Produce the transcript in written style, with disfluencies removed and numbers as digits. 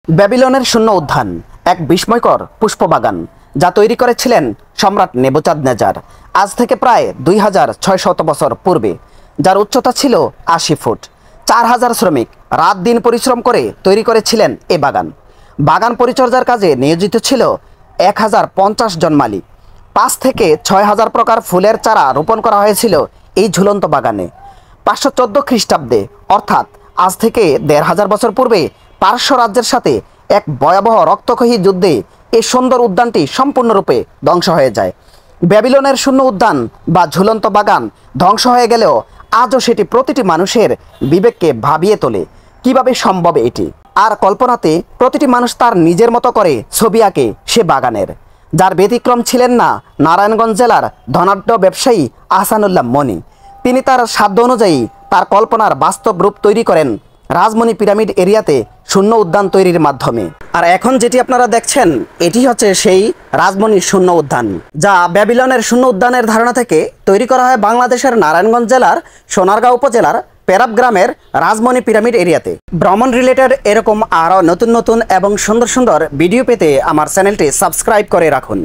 ব্যাবিলনের শূন্য উদ্যান এক বিস্ময়কর পুষ্পবাগান যা তৈরি করেছিলেন সম্রাট নেবুচাঁদনেজার আজ থেকে প্রায় 2600 বছর পূর্বে, যার উচ্চতা ছিল 80 ফুট। 4000 শ্রমিক রাত দিন পরিশ্রম করে তৈরি করেছিলেন এ বাগান। বাগান পরিচর্যার কাজে নিয়োজিত ছিল 1050 জন মালিক। 5 থেকে 6000 প্রকার ফুলের চারা রোপণ করা হয়েছিল এই ঝুলন্ত বাগানে। 514 খ্রিস্টাব্দে অর্থাৎ আজ থেকে 1500 বছর পূর্বে পারস্য রাজ্যের সাথে এক ভয়াবহ রক্তক্ষয়ী যুদ্ধে এই সুন্দর উদ্যানটি সম্পূর্ণরূপে ধ্বংস হয়ে যায়। ব্যাবিলনের শূন্য উদ্যান বা ঝুলন্ত বাগান ধ্বংস হয়ে গেলেও আজও সেটি প্রতিটি মানুষের বিবেককে ভাবিয়ে তোলে কিভাবে সম্ভব এটি। আর কল্পনাতে প্রতিটি মানুষ তার নিজের মতো করে ছবি আঁকে সে বাগানের। যার ব্যতিক্রম ছিলেন না নারায়ণগঞ্জ জেলার ধনাঢ্য ব্যবসায়ী আহসানুল্লাহ মনি। তিনি তার সাধ্য অনুযায়ী তার কল্পনার বাস্তব রূপ তৈরি করেন রাজমণি পিরামিড এরিয়াতে শূন্য উদ্যান তৈরির মাধ্যমে। আর এখন যেটি আপনারা দেখছেন এটি হচ্ছে সেই রাজমণি শূন্য উদ্যান, যা ব্যাবিলনের শূন্য উদ্যানের ধারণা থেকে তৈরি করা হয় বাংলাদেশের নারায়ণগঞ্জ জেলার সোনারগাঁও উপজেলার পেরাব গ্রামের রাজমণি পিরামিড এরিয়াতে। ভ্রমণ রিলেটেড এরকম আরও নতুন নতুন এবং সুন্দর সুন্দর ভিডিও পেতে আমার চ্যানেলটি সাবস্ক্রাইব করে রাখুন।